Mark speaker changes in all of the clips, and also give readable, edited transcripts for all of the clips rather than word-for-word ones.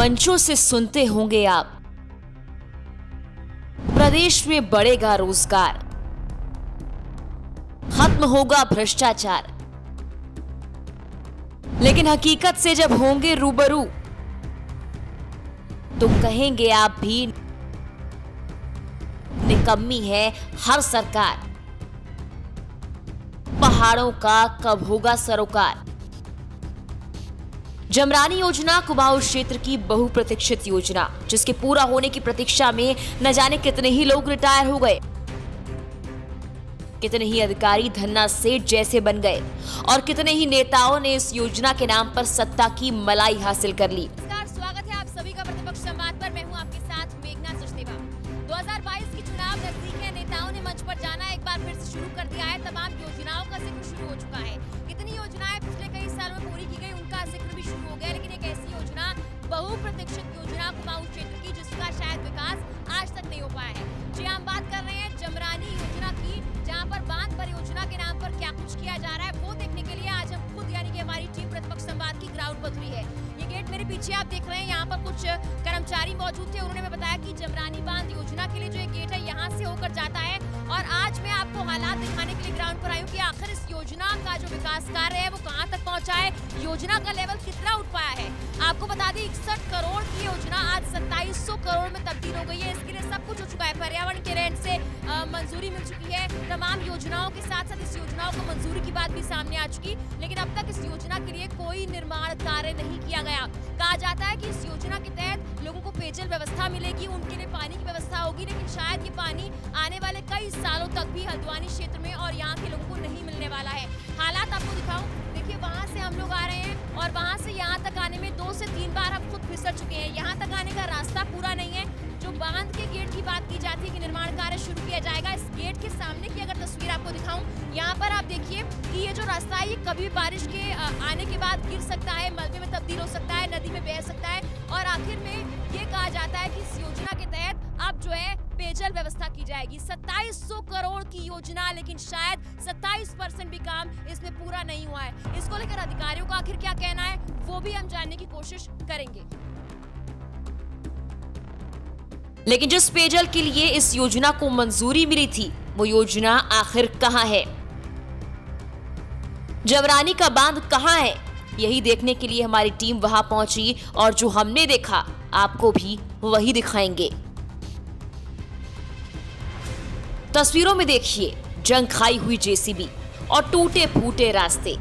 Speaker 1: मंचों से सुनते होंगे आप, प्रदेश में बढ़ेगा रोजगार, खत्म होगा भ्रष्टाचार। लेकिन हकीकत से जब होंगे रूबरू तो कहेंगे आप भी निकम्मी है हर सरकार। पहाड़ों का कब होगा सरोकार। जमरानी योजना कुमाऊं क्षेत्र की बहुप्रतीक्षित योजना, जिसके पूरा होने की प्रतीक्षा में न जाने कितने ही लोग रिटायर हो गए, कितने ही अधिकारी धन्ना सेठ जैसे बन गए और कितने ही नेताओं ने इस योजना के नाम पर सत्ता की मलाई हासिल कर ली।
Speaker 2: स्वागत है आप सभी का प्रतिपक्ष संवाद पर। मैं हूं आपके साथ मेघना सचदेवा। 2022 की चुनाव नजदीक है। नेताओं ने मंच पर जाना एक बार फिर से शुरू कर दिया है। तमाम योजनाओं का जिक्र शुरू हो चुका है। कितनी योजनाएं पिछले कई सालों में पूरी की गई, उनका जिक्र भी शुरू हो गया। लेकिन एक ऐसी योजना, बहुप्रतीक्षित योजना कुमाऊं क्षेत्र की, जिसका शायद विकास आज तक नहीं हो पाया है। जी, हम बात कर रहे हैं जमरानी योजना की, जहां पर बांध परियोजना के नाम पर क्या कुछ किया जा रहा है वो देखने के लिए आज हम खुद यानी कि हमारी टीम प्रतिपक्ष संवाद की ग्राउंड पर उतरी है। ये गेट मेरे पीछे आप देख रहे हैं, यहाँ पर कुछ कर्मचारी मौजूद थे। उन्होंने बताया कि जमरानी बांध योजना के लिए जो एक गेट है यहाँ से होकर जाता है। और आज मैं आपको हालात दिखाने के लिए ग्राउंड पर आई हूँ कि आखिर इस योजना का जो विकास कार्य है वो कहाँ तक पहुँचा है, योजना का लेवल कितना उठ पाया है। आपको बता दें 61 करोड़ की योजना आज 2700 करोड़ में तब्दील हो गई है। इसके लिए सब कुछ हो चुका है। पर्यावरण के रेंट से मंजूरी मिल चुकी है। तमाम योजनाओं के साथ साथ इस योजनाओं को मंजूरी की बात भी सामने आ चुकी, लेकिन अब तक इस योजना के लिए कोई निर्माण कार्य नहीं किया गया। कहा जाता है कि इस योजना के तहत लोगों को पेयजल व्यवस्था मिलेगी, उनके लिए पानी की व्यवस्था होगी, लेकिन शायद ये पानी आने वाले कई सालों तक भी हल्द्वानी क्षेत्र में और यहाँ के लोगों को नहीं मिलने वाला है। हालात आपको दिखाऊं, देखिए वहाँ से हम लोग आ रहे हैं और वहाँ से यहाँ तक आने में 2 से 3 बार हम खुद फिसल चुके हैं। यहाँ तक आने का रास्ता पूरा नहीं है। जो बांध के गेट की बात की जाती है कि निर्माण कार्य शुरू किया जाएगा, इस गेट के सामने की अगर तस्वीर आपको दिखाऊं, यहाँ पर आप देखिए कि ये जो रास्ता है ये कभी भी बारिश के आने के बाद गिर सकता है, मलबे में तब्दील हो सकता है, नदी में बह सकता है। और आखिर में ये कहा जाता है कि इस योजना के तहत अब जो है पेयजल व्यवस्था की जाएगी। 2700 करोड़ की योजना, लेकिन शायद 27% भी काम इसमें पूरा नहीं हुआ है। इसको लेकर अधिकारियों का आखिर क्या कहना है वो भी हम जानने की कोशिश करेंगे।
Speaker 1: लेकिन जिस पेयजल के लिए इस योजना को मंजूरी मिली थी वो योजना आखिर कहां है? जमरानी का बांध कहां है? यही देखने के लिए हमारी टीम वहां पहुंची और जो हमने देखा आपको भी वही दिखाएंगे। तस्वीरों में देखिए जंग खाई हुई जेसीबी और टूटे फूटे रास्ते।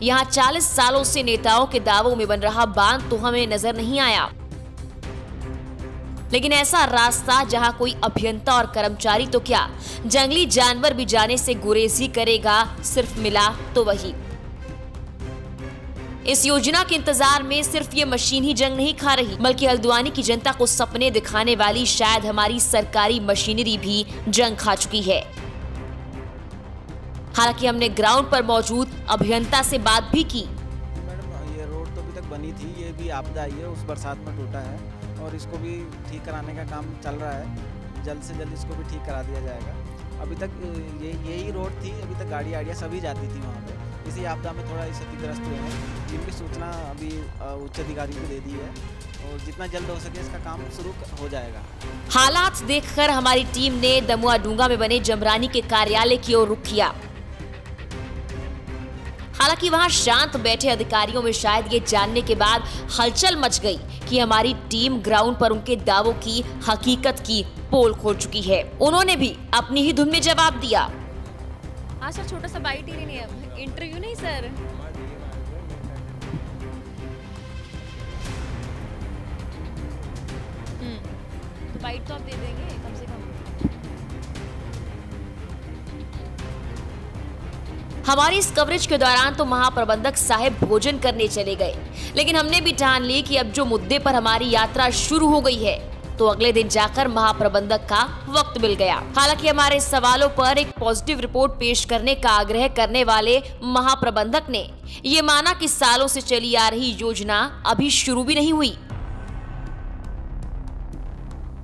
Speaker 1: यहां 40 सालों से नेताओं के दावों में बन रहा बांध तो हमें नजर नहीं आया, लेकिन ऐसा रास्ता जहां कोई अभियंता और कर्मचारी तो क्या, जंगली जानवर भी जाने से गुरेज ही करेगा, सिर्फ मिला तो वही। इस योजना के इंतजार में सिर्फ ये मशीन ही जंग नहीं खा रही, बल्कि हल्द्वानी की जनता को सपने दिखाने वाली शायद हमारी सरकारी मशीनरी भी जंग खा चुकी है। हालांकि हमने ग्राउंड पर मौजूद अभियंता से बात भी की।
Speaker 3: मैडम, ये रोड तो अभी तक बनी थी, ये भी आपदा आई है, उस बरसात में टूटा है और इसको भी ठीक कराने का काम चल रहा है। जल्द से जल्द इसको भी ठीक करा दिया जाएगा। अभी तक यही रोड थी, अभी तक गाड़ियाँ सभी जाती थी वहाँ पे। इसी आपदा में थोड़ा क्षतिग्रस्त हुए हैं, जिनकी सूचना अभी उच्च अधिकारी को दे दी है और जितना जल्द हो सके इसका काम शुरू हो जाएगा।
Speaker 1: हालात देखकर हमारी टीम ने दमुआ डूंगा में बने जमरानी के कार्यालय की ओर रुख किया। हालांकि वहां शांत बैठे अधिकारियों में शायद ये जानने के बाद हलचल मच गई कि हमारी टीम ग्राउंड पर उनके दावों की हकीकत की पोल खोल चुकी है। उन्होंने भी अपनी ही धुन में जवाब दिया।
Speaker 2: हाँ सर, छोटा सा बाइट ही नहीं है, इंटरव्यू नहीं सर। तो बाइट तो आप दे देंगे कम से कम।
Speaker 1: हमारी इस कवरेज के दौरान तो महाप्रबंधक साहब भोजन करने चले गए, लेकिन हमने भी ठान ली कि अब जो मुद्दे पर हमारी यात्रा शुरू हो गई है तो अगले दिन जाकर महाप्रबंधक का वक्त मिल गया। हालांकि हमारे सवालों पर एक पॉजिटिव रिपोर्ट पेश करने का आग्रह करने वाले महाप्रबंधक ने ये माना कि सालों से चली आ रही योजना अभी शुरू भी नहीं हुई।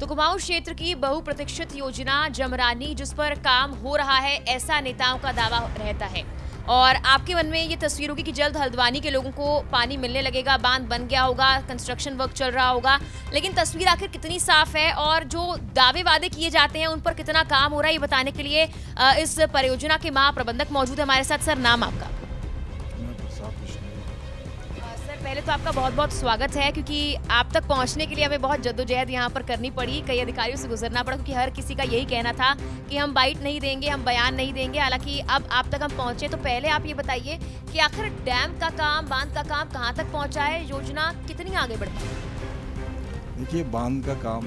Speaker 2: तो कुमाऊं क्षेत्र की बहुप्रतीक्षित योजना जमरानी, जिस पर काम हो रहा है ऐसा नेताओं का दावा रहता है। और आपके मन में ये तस्वीर होगी कि जल्द हल्द्वानी के लोगों को पानी मिलने लगेगा, बांध बन गया होगा, कंस्ट्रक्शन वर्क चल रहा होगा, लेकिन तस्वीर आखिर कितनी साफ है और जो दावे वादे किए जाते हैं उन पर कितना काम हो रहा है, ये बताने के लिए इस परियोजना के महाप्रबंधक मौजूद है हमारे साथ। सर, नाम आपका? पहले तो आपका बहुत बहुत स्वागत है, क्योंकि आप तक पहुंचने के लिए हमें बहुत जद्दोजहद यहाँ पर करनी पड़ी, कई अधिकारियों से गुजरना पड़ा, क्योंकि हर किसी का यही कहना था कि हम बाइट नहीं देंगे, हम बयान नहीं देंगे। हालांकि अब आप तक हम पहुंचे, तो पहले आप ये बताइए कि आखिर डैम का काम, बांध का काम कहाँ तक पहुँचा है, योजना कितनी आगे बढ़ पाई?
Speaker 4: देखिए, बांध का काम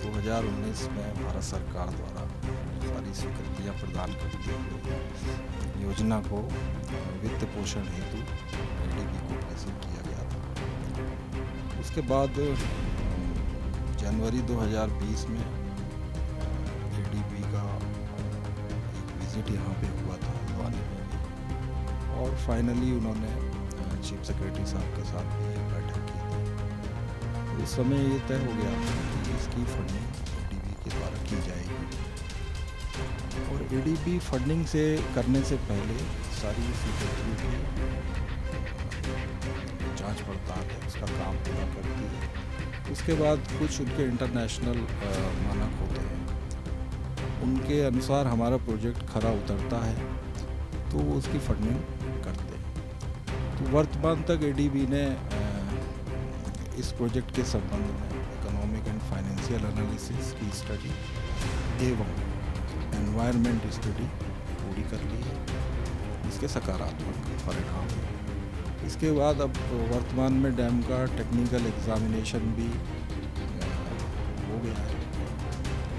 Speaker 4: 2019 में भारत सरकार द्वारा सारी स्वीकृतियाँ प्रदान कर दी गई। योजना को वित्त पोषण हेतु एडीबी को प्रेजेंट किया गया था। उसके बाद जनवरी 2020 में एडीबी का एक विजिट यहाँ पे हुआ था हल्द्वानी में भी, और फाइनली उन्होंने चीफ सेक्रेटरी साहब के साथ भी एक बैठक की थी। उस समय ये तय हो गया कि इसकी फंडिंग एडीबी के द्वारा की जाएगी, और एडीबी फंडिंग से करने से पहले सारी स्वीकृतियों की जांच पड़ताल है, उसका काम पूरा करती है। उसके बाद कुछ उनके इंटरनेशनल मानक होते हैं, उनके अनुसार हमारा प्रोजेक्ट खरा उतरता है तो वो उसकी फंडिंग करते हैं। तो वर्तमान तक एडीबी ने इस प्रोजेक्ट के संबंध में इकोनॉमिक एंड फाइनेंशियल एनालिसिस की स्टडी एवं एनवायरनमेंट स्टडी पूरी कर ली है, इसके सकारात्मक परिणाम है। इसके बाद अब वर्तमान में डैम का टेक्निकल एग्जामिनेशन भी हो गया है।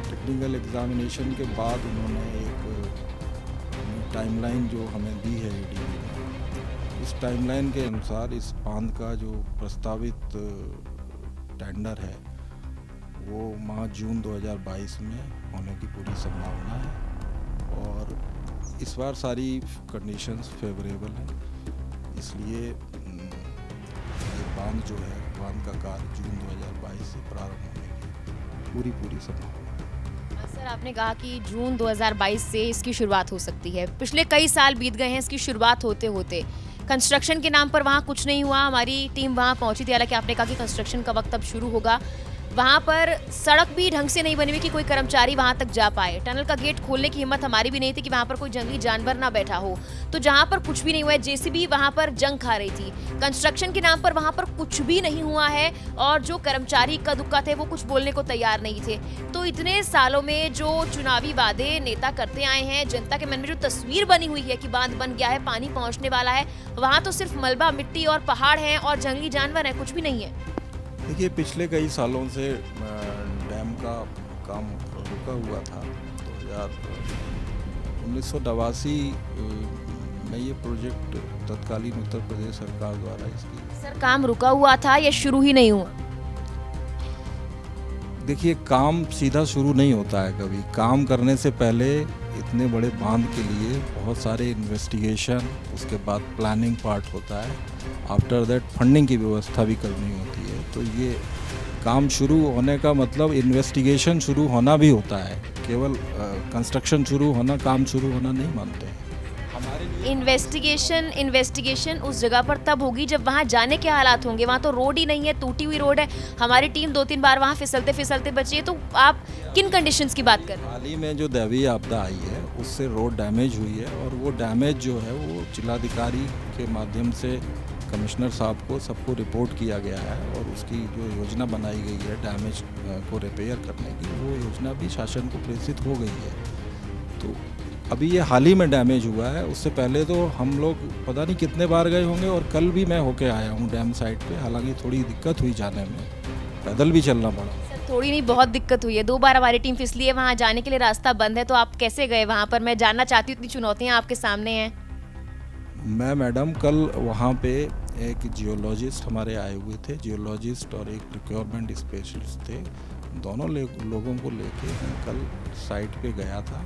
Speaker 4: टेक्निकल एग्जामिनेशन के बाद उन्होंने एक टाइमलाइन जो हमें दी है एडीबी ने, इस टाइमलाइन के अनुसार इस बांध का जो प्रस्तावित टेंडर है वो माह जून 2022 में होने की पूरी संभावना है, और इस बार सारी कंडीशंस फेवरेबल हैं, इसलिए ये बांध जो है, बांध का कार्य जून 2022 से प्रारंभ होने की पूरी संभावना है।
Speaker 2: सर, आपने कहा कि जून 2022 से इसकी शुरुआत हो सकती है। पिछले कई साल बीत गए हैं इसकी शुरुआत होते होते, कंस्ट्रक्शन के नाम पर वहाँ कुछ नहीं हुआ। हमारी टीम वहाँ पहुँची थी, हालांकि आपने कहा कि कंस्ट्रक्शन का वक्त अब शुरू होगा। वहाँ पर सड़क भी ढंग से नहीं बनी हुई कि कोई कर्मचारी वहाँ तक जा पाए। टनल का गेट खोलने की हिम्मत हमारी भी नहीं थी कि वहाँ पर कोई जंगली जानवर ना बैठा हो। तो जहाँ पर कुछ भी नहीं हुआ है, जेसीबी वहाँ पर जंग खा रही थी। कंस्ट्रक्शन के नाम पर वहाँ पर कुछ भी नहीं हुआ है, और जो कर्मचारी इक्का दुक्का थे वो कुछ बोलने को तैयार नहीं थे। तो इतने सालों में जो चुनावी वादे नेता करते आए हैं, जनता के मन में जो तस्वीर बनी हुई है कि बांध बन गया है, पानी पहुँचने वाला है, वहाँ तो सिर्फ मलबा, मिट्टी और पहाड़ हैं और जंगली जानवर हैं, कुछ भी नहीं है।
Speaker 4: देखिए, पिछले कई सालों से डैम का काम रुका हुआ था। 1989 में ये प्रोजेक्ट तत्कालीन उत्तर प्रदेश सरकार द्वारा इसकी।
Speaker 2: सर, काम रुका हुआ था या शुरू ही नहीं हुआ?
Speaker 4: देखिए, काम सीधा शुरू नहीं होता है कभी। काम करने से पहले इतने बड़े बांध के लिए बहुत सारे इन्वेस्टिगेशन, उसके बाद प्लानिंग पार्ट होता है, आफ्टर दैट फंडिंग की व्यवस्था भी करनी होती है। तो ये काम शुरू होने का मतलब इन्वेस्टिगेशन शुरू होना भी होता है, केवल कंस्ट्रक्शन शुरू होना, काम शुरू होना नहीं मानते हैं। हमारे लिए
Speaker 2: इन्वेस्टिगेशन उस जगह पर तब होगी जब वहाँ जाने के हालात होंगे। वहाँ तो रोड ही नहीं है, टूटी हुई रोड है। हमारी टीम 2-3 बार वहाँ फिसलते फिसलते बची है। तो आप किन कंडीशंस की बात कर रहे हैं?
Speaker 4: हाल ही में जो दैवीय आपदा आई है उससे रोड डैमेज हुई है, और वो डैमेज जो है वो जिलाधिकारी के माध्यम से कमिश्नर साहब को सबको रिपोर्ट किया गया है, और उसकी जो योजना बनाई गई है डैमेज को रिपेयर करने की, वो योजना भी शासन को प्रेषित हो गई है। तो अभी ये हाल ही में डैमेज हुआ है, उससे पहले तो हम लोग पता नहीं कितने बार गए होंगे, और कल भी मैं होके आया हूँ डैम साइट पे। हालांकि थोड़ी दिक्कत हुई जाने में, पैदल भी चलना पड़ा।
Speaker 2: सर, थोड़ी नहीं, बहुत दिक्कत हुई है। 2 बार हमारी टीम फिसली है, वहाँ जाने के लिए रास्ता बंद है। तो आप कैसे गए वहाँ पर? मैं जानना चाहती हूँ, इतनी चुनौतियाँ आपके सामने हैं।
Speaker 4: मैं मैडम कल वहाँ पे एक जियोलॉजिस्ट हमारे आए हुए थे, जियोलॉजिस्ट और एक प्रोक्योरमेंट स्पेशलिस्ट थे। दोनों लोगों को लेके मैं कल साइट पे गया था,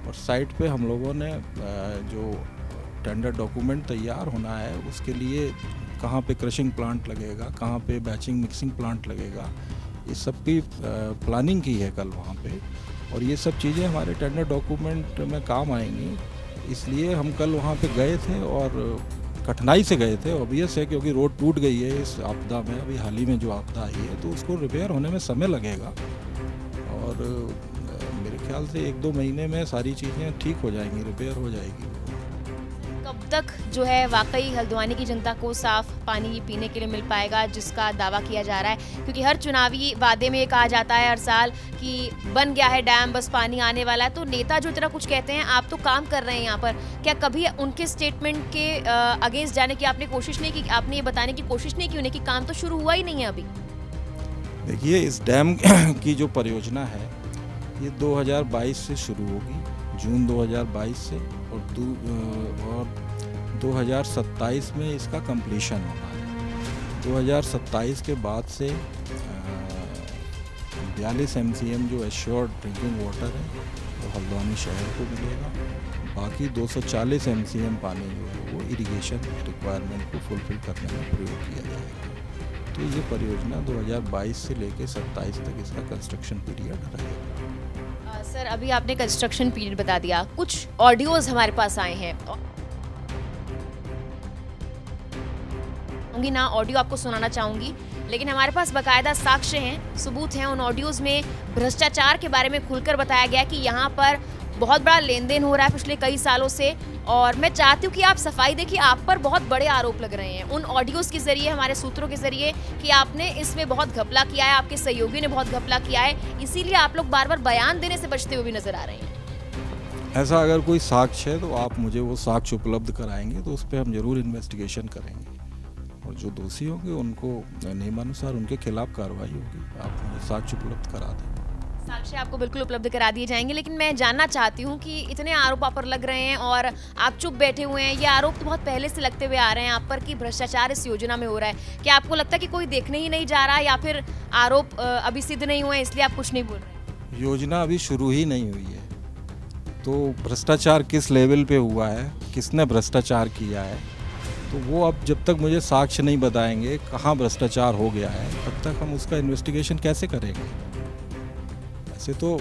Speaker 4: और साइट पे हम लोगों ने जो टेंडर डॉक्यूमेंट तैयार होना है उसके लिए कहाँ पे क्रशिंग प्लांट लगेगा, कहाँ पे बैचिंग मिक्सिंग प्लांट लगेगा, इस सब की प्लानिंग की है कल वहाँ पे। और ये सब चीज़ें हमारे टेंडर डॉक्यूमेंट में काम आएंगी। इसलिए हम कल वहाँ पे गए थे और कठिनाई से गए थे, ऑब्वियस है, क्योंकि रोड टूट गई है इस आपदा में, अभी हाल ही में जो आपदा आई है, तो उसको रिपेयर होने में समय लगेगा और मेरे ख्याल से 1-2 महीने में सारी चीज़ें ठीक हो जाएंगी, रिपेयर हो जाएगी।
Speaker 2: कब तक जो है वाकई हल्द्वानी की जनता को साफ पानी पीने के लिए मिल पाएगा, जिसका दावा किया जा रहा है? क्योंकि हर चुनावी वादे में ये कहा जाता है हर साल कि बन गया है डैम, बस पानी आने वाला है। तो नेता जो इतना कुछ कहते हैं, आप तो काम कर रहे हैं यहाँ पर, क्या कभी उनके स्टेटमेंट के अगेंस्ट जाने की आपने कोशिश नहीं की? आपने ये बताने की कोशिश नहीं की उन्हें कि काम तो शुरू हुआ ही नहीं है अभी?
Speaker 4: देखिए, इस डैम की जो परियोजना है ये 2022 से शुरू होगी, जून 2022 से, और 2027 में इसका कंप्लीशन होना है। 2027 के बाद से 42 MCM जो एश्योर्ड ड्रिंकिंग वाटर है वो हल्द्वानी शहर को मिलेगा। बाकी 240 MCM पानी जो है वो इरिगेशन रिक्वायरमेंट को फुलफिल करने में प्रयोग किया जाएगा। तो ये परियोजना 2022 से लेकर 27 तक इसका कंस्ट्रक्शन पीरियड रहेगा।
Speaker 2: सर, अभी आपने कंस्ट्रक्शन पीरियड बता दिया, कुछ ऑडियोज हमारे पास आए हैं, ना ऑडियो आपको सुनाना चाहूंगी, लेकिन हमारे पास बकायदा साक्ष्य हैं, सबूत हैं। उन ऑडियोज में भ्रष्टाचार के बारे में खुलकर बताया गया कि यहाँ पर बहुत बड़ा लेन देन हो रहा है पिछले कई सालों से, और मैं चाहती हूँ कि आप सफाई देखिए, आप पर बहुत बड़े आरोप लग रहे हैं उन ऑडियोज के जरिए, हमारे सूत्रों के जरिए, कि आपने इसमें बहुत घपला किया है, आपके सहयोगी ने बहुत घपला किया है, इसीलिए आप लोग बार बार बयान देने से बचते हुए भी नजर आ रहे हैं।
Speaker 4: ऐसा अगर कोई साक्ष्य है तो आप मुझे वो साक्ष्य उपलब्ध कराएंगे तो उस पर हम जरूर इन्वेस्टिगेशन करेंगे, और जो दोषी होंगे उनको नियमानुसार उनके खिलाफ कार्रवाई होगी। आप मुझे साक्ष्य उपलब्ध करा दें।
Speaker 2: साक्ष्य आपको बिल्कुल उपलब्ध करा दिए जाएंगे, लेकिन मैं जानना चाहती हूँ कि इतने आरोप आप पर लग रहे हैं और आप चुप बैठे हुए हैं, ये आरोप तो बहुत पहले से लगते हुए आ रहे हैं आप पर कि भ्रष्टाचार इस योजना में हो रहा है। क्या आपको लगता है कि कोई देखने ही नहीं जा रहा, या फिर आरोप अभी सिद्ध नहीं हुए इसलिए आप कुछ नहीं बोल रहे?
Speaker 4: योजना अभी शुरू ही नहीं हुई है, तो भ्रष्टाचार किस लेवल पे हुआ है, किसने भ्रष्टाचार किया है, तो वो अब जब तक मुझे साक्ष्य नहीं बताएंगे कहाँ भ्रष्टाचार हो गया है, तब तक हम उसका इन्वेस्टिगेशन कैसे करेंगे? ऐसे तो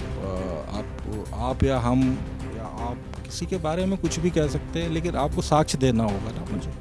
Speaker 4: आप या हम या आप किसी के बारे में कुछ भी कह सकते हैं, लेकिन आपको साक्ष्य देना होगा ना मुझे।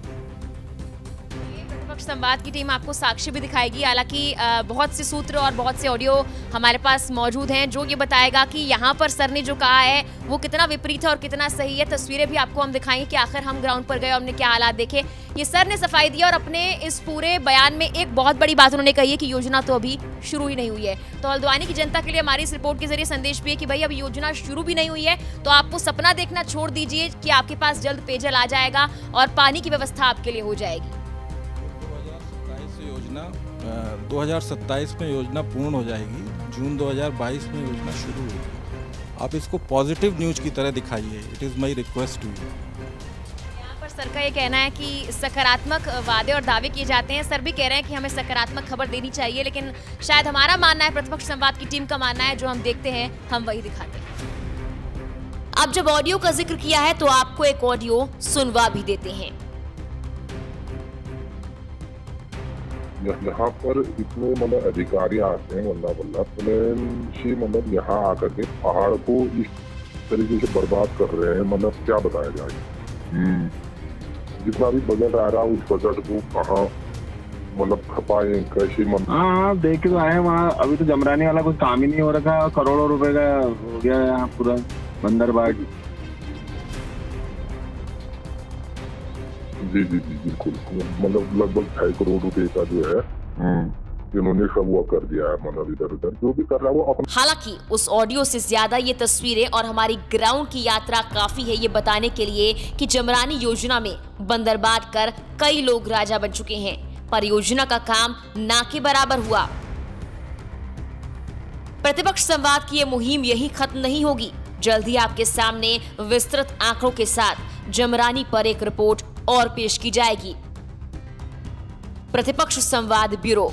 Speaker 2: प्रतिपक्ष संवाद की टीम आपको साक्ष्य भी दिखाएगी, हालांकि बहुत से सूत्र और बहुत से ऑडियो हमारे पास मौजूद हैं जो ये बताएगा कि यहाँ पर सर ने जो कहा है वो कितना विपरीत है और कितना सही है। तस्वीरें भी आपको हम दिखाएंगे कि आखिर हम ग्राउंड पर गए और हमने क्या हालात देखे। ये सर ने सफाई दी और अपने इस पूरे बयान में एक बहुत बड़ी बात उन्होंने कही है कि योजना तो अभी शुरू ही नहीं हुई है। तो हल्द्वानी की जनता के लिए हमारी इस रिपोर्ट के जरिए संदेश भी है कि भाई अभी योजना शुरू भी नहीं हुई है, तो आपको सपना देखना छोड़ दीजिए कि आपके पास जल्द पेयजल आ जाएगा और पानी की व्यवस्था आपके लिए हो जाएगी।
Speaker 4: 2027 में योजना पूर्ण हो जाएगी, जून 2022 में योजना शुरू होगी। आप इसको पॉजिटिव न्यूज़ की तरह दिखाइए, it is my request to you.
Speaker 2: यहाँ पर सर का ये कहना है कि सकारात्मक वादे और दावे किए जाते हैं। सर भी कह रहे हैं कि हमें सकारात्मक खबर देनी चाहिए, लेकिन शायद हमारा मानना है, प्रतिपक्ष संवाद की टीम का मानना है, जो हम देखते हैं हम वही दिखाते हैं।
Speaker 1: अब जब ऑडियो का जिक्र किया है तो आपको एक ऑडियो सुनवा भी देते हैं।
Speaker 5: यहाँ पर इतने मतलब अधिकारी आते हैं, मतलब यहाँ आकर के पहाड़ को इस तरीके से बर्बाद कर रहे हैं, मतलब क्या बताया जाए। जितना भी बजट आ रहा है उस बजट को कहाँ मतलब खपाए कैसे।
Speaker 6: हाँ, देख के तो आए वहाँ। अभी तो जमरानी वाला कुछ काम ही नहीं हो रखा, करोड़ों रुपए का हो गया यहाँ पूरा बंदरबाग।
Speaker 5: जी जी जी बिल्कुल, मतलब लगभग 2.5 करोड़ रुपए का जो है इन्होंने सब वो कर दिया है, मतलब इधर उधर जो भी कर रहा है वो अपना।
Speaker 1: हालांकि उस ऑडियो से ज्यादा ये तस्वीरें और हमारी ग्राउंड की यात्रा काफी है ये बताने के लिए कि जमरानी योजना में बंदरबाग कर कई लोग राजा बन चुके हैं। परियोजना का काम ना के बराबर हुआ। प्रतिपक्ष संवाद की ये मुहिम यही खत्म नहीं होगी। जल्द ही आपके सामने विस्तृत आंकड़ों के साथ जमरानी पर एक रिपोर्ट और पेश की जाएगी। प्रतिपक्ष संवाद ब्यूरो।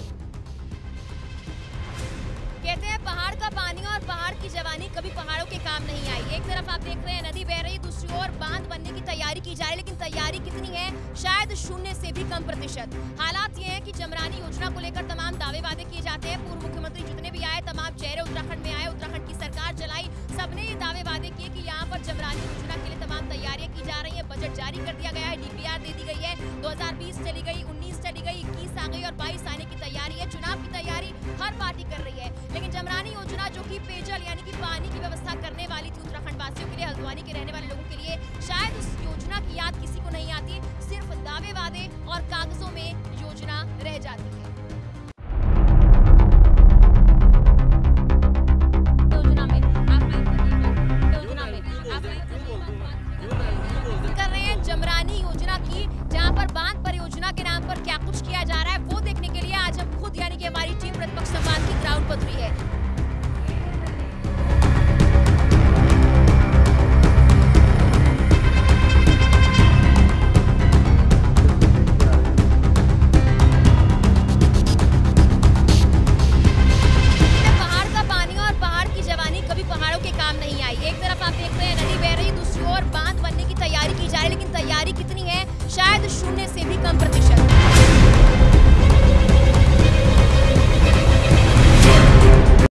Speaker 2: कहते हैं पहाड़ का पानी और पहाड़ की जवानी कभी पहाड़ों के काम नहीं आई। एक तरफ आप देख रहे हैं नदी बह रही, दूसरी ओर बांध बनने की तैयारी की जा रही, लेकिन तैयारी कितनी है? शायद 0 से भी कम प्रतिशत। हालात ये हैं कि जमरानी योजना को लेकर तमाम दावे वादे किए जाते हैं। पूर्व मुख्यमंत्री जितने भी आए, तमाम चेहरे उत्तराखंड में आए, उत्तराखंड की सरकार चलाई, सबने ये दावे वादे किए कि यहाँ पर जमरानी योजना के लिए तमाम तैयारियां की जा रही है। बजट जारी कर दिया गया है, डीपीआर दे दी गई है। 2020 चली गई, 19 चली गई, 21 आ गई और 22 आने की तैयारी है। चुनाव की तैयारी हर पार्टी कर रही है, लेकिन जमरानी योजना जो कि पेयजल यानी कि पानी की व्यवस्था करने वाली थी उत्तराखंड वासियों के लिए, हल्द्वानी के रहने वाले लोगों के लिए, शायद उस योजना की याद किसी को नहीं आती। सिर्फ दावे वादे और कागजों में